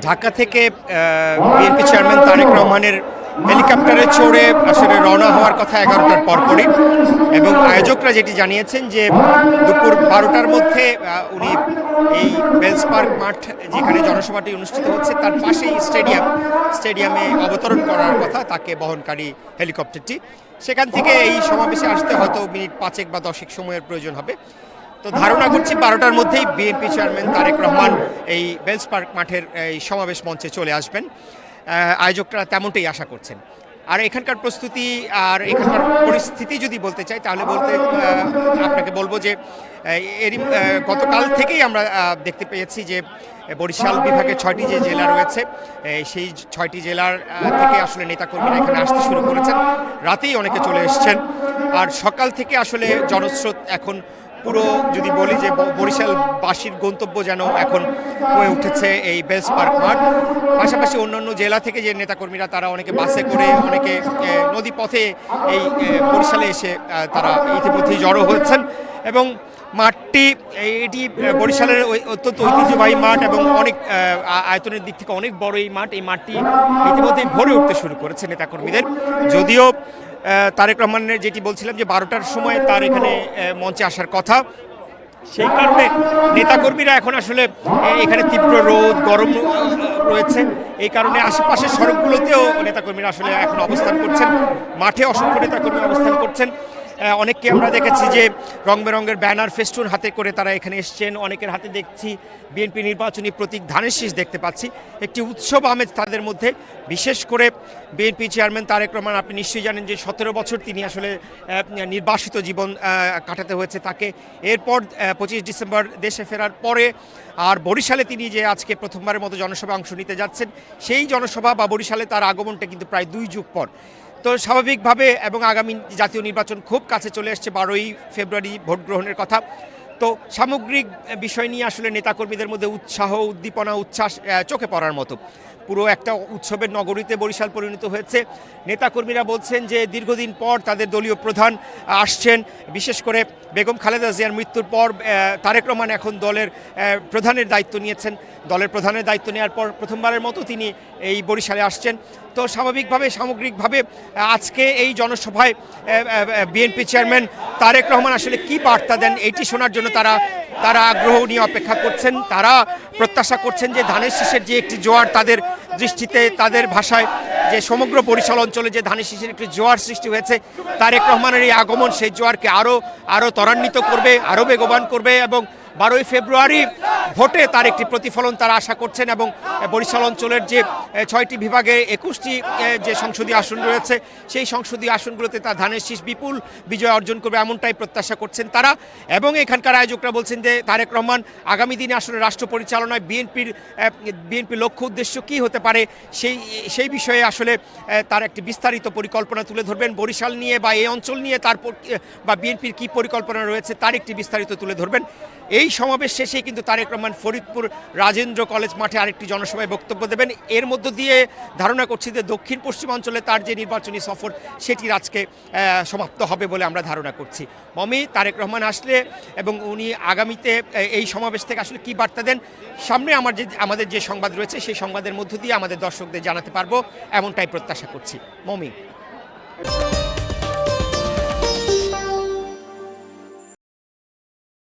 ঢাকা থেকে BNP chairman Tarique রহমানের হেলিকপ্টারে চড়ে আসলে রওনা হওয়ার কথা 11টার পরপরই, এবং আয়োজকরা যেটি জানিয়েছেন যে দুপুর 12টার মধ্যে উনি এই বেলস পার্ক মাঠ যেখানে জনসভাটি অনুষ্ঠিত হচ্ছে তার পাশেই স্টেডিয়ামে অবতরণ করার কথা তাকে বহনকারী হেলিকপ্টারটি। সেখান থেকে এই সমাবেশে আসতে হয়তো মিনিট 5 বা 10 সময়ের প্রয়োজন হবে। তো ধারণা করছি 12টার মধ্যেই বিএনপি চেয়ারম্যান তারেক রহমান এই বেলস পার্ক মাঠের এই সমাবেশ মঞ্চে চলে আসবেন। আয়োজকরা তেমনটাই আশা করছেন। আর এখানকার প্রস্তুতি আর এখানকার পরিস্থিতি যদি বলতে চাই তাহলে আপনাকে বলবো যে গতকাল থেকেই আমরা দেখতে পেয়েছি যে বরিশাল বিভাগের 6টি যে জেলা রয়েছে সেই 6টি জেলার থেকে আসলে নেতাকর্মীরা এখানে আসতে শুরু করেছেন। রাতেই অনেকে চলে এসছেন, আর সকাল থেকে আসলে জনস্রোত এখন পুরো যদি বলি যে বরিশালবাসীর গন্তব্য যেন এখন হয়ে উঠেছে এই বেলস পার্ক মাঠ। পাশাপাশি অন্যান্য জেলা থেকে যে নেতাকর্মীরা তারা অনেকে বাসে করে, অনেকে নদী পথে এই বরিশালে এসে তারা ইতিমধ্যেই জড়ো হয়েছেন। এবং মাঠটি এটি বরিশালের অত্যন্ত ঐতিহ্যবাহী মাঠ এবং অনেক আয়তনের দিক থেকে অনেক বড় এই মাঠটি ইতিমধ্যেই ভরে উঠতে শুরু করেছে নেতাকর্মীদের। যদিও তারেক রহমানের যেটি বলছিলাম যে 12টার সময় তার এখানে মঞ্চে আসার কথা, সেই কারণে নেতাকর্মীরা এখন আসলে এখানে তীব্র রোদ গরম রয়েছে, এই কারণে আশেপাশের সড়কগুলোতেও নেতাকর্মীরা আসলে এখন অবস্থান করছেন। মাঠে অসংখ্য নেতাকর্মী অবস্থান করছেন। অনেককে আমরা দেখেছি যে রং বেরঙের ব্যানার ফেস্টুন হাতে করে তারা এখানে এসছেন। অনেকের হাতে দেখছি বিএনপি নির্বাচনী প্রতীক ধানের শীষ দেখতে পাচ্ছি। একটি উৎসব আমেজ তাদের মধ্যে। বিশেষ করে বিএনপি চেয়ারম্যান তারেক রহমান, আপনি নিশ্চয়ই জানেন যে 17 বছর তিনি আসলে নির্বাসিত জীবন কাটাতে হয়েছে তাকে। এরপর 25 ডিসেম্বর দেশে ফেরার পরে আর বরিশালে তিনি যে আজকে প্রথমবারের মতো জনসভা অংশ নিতে যাচ্ছেন, সেই জনসভা বা বরিশালে তার আগমনটা কিন্তু প্রায় 2 যুগ পর। তো স্বাভাবিকভাবে এবং আগামী জাতীয় নির্বাচন খুব কাছে চলে আসছে, 12ই ফেব্রুয়ারি ভোট গ্রহণের কথা। তো সামগ্রিক বিষয় নিয়ে আসলে নেতাকর্মীদের মধ্যে উৎসাহ, উদ্দীপনা, উচ্ছ্বাস চোখে পড়ার মতো। পুরো একটা উৎসবের নগরীতে বরিশাল পরিণত হয়েছে। নেতাকর্মীরা বলছেন যে দীর্ঘদিন পর তাদের দলীয় প্রধান আসছেন। বিশেষ করে বেগম খালেদা জিয়ার মৃত্যুর পর তারেক রহমান এখন দলের প্রধানের দায়িত্ব নিয়েছেন। দলের প্রধানের দায়িত্ব নেওয়ার পর প্রথমবারের মতো তিনি এই বরিশালে আসছেন। তো স্বাভাবিকভাবে সামগ্রিকভাবে আজকে এই জনসভায় বিএনপি চেয়ারম্যান তারেক রহমান আসলে কি বার্তা দেন এটি শোনার জন্য তারা আগ্রহ নিয়ে অপেক্ষা করছেন। তারা প্রত্যাশা করছেন যে ধানের শীষের যে একটি জোয়ার তাদের দৃষ্টিতে, তাদের ভাষায় যে সমগ্র বরিশাল অঞ্চলে যে ধানের শীষের একটি জোয়ার সৃষ্টি হয়েছে, তারেক রহমানের এই আগমন সেই জোয়ারকে আরও ত্বরান্বিত করবে, আরও বেগবান করবে। এবং 12ই ফেব্রুয়ারি ভোটে তার একটি প্রতিফলন তারা আশা করছেন। এবং বরিশাল অঞ্চলের যে 6টি বিভাগে 21টি যে সংসদীয় আসন রয়েছে, সেই সংসদীয় আসনগুলোতে তার ধানের শীষ বিপুল বিজয় অর্জন করবে এমনটাই প্রত্যাশা করছেন তারা। এবং এখানকার আয়োজকরা বলছেন যে তারেক রহমান আগামী দিনে আসলে রাষ্ট্র পরিচালনায় বিএনপির লক্ষ্য উদ্দেশ্য কী হতে পারে সেই বিষয়ে আসলে তার একটি বিস্তারিত পরিকল্পনা তুলে ধরবেন। বরিশাল নিয়ে বা এই অঞ্চল নিয়ে বা বিএনপির কী পরিকল্পনা রয়েছে তার একটি বিস্তারিত তুলে ধরবেন। এই সমাবেশ শেষে কিন্তু তারেক রহমান ফরিদপুর রাজেন্দ্র কলেজ মাঠে আরেকটি জনসভায় বক্তব্য দেবেন। এর মধ্য দিয়ে ধারণা করছি যে দক্ষিণ পশ্চিমাঞ্চলে তার যে নির্বাচনী সফর সেটির আজকে সমাপ্ত হবে বলে আমরা ধারণা করছি। মমি তারেক রহমান আসলে এবং উনি আগামীতে এই সমাবেশ থেকে আসলে কী বার্তা দেন, সামনে আমাদের যে সংবাদ রয়েছে সেই সংবাদের মধ্য দিয়ে আমাদের দর্শকদের জানাতে পারবো এমনটাই প্রত্যাশা করছি। মমি।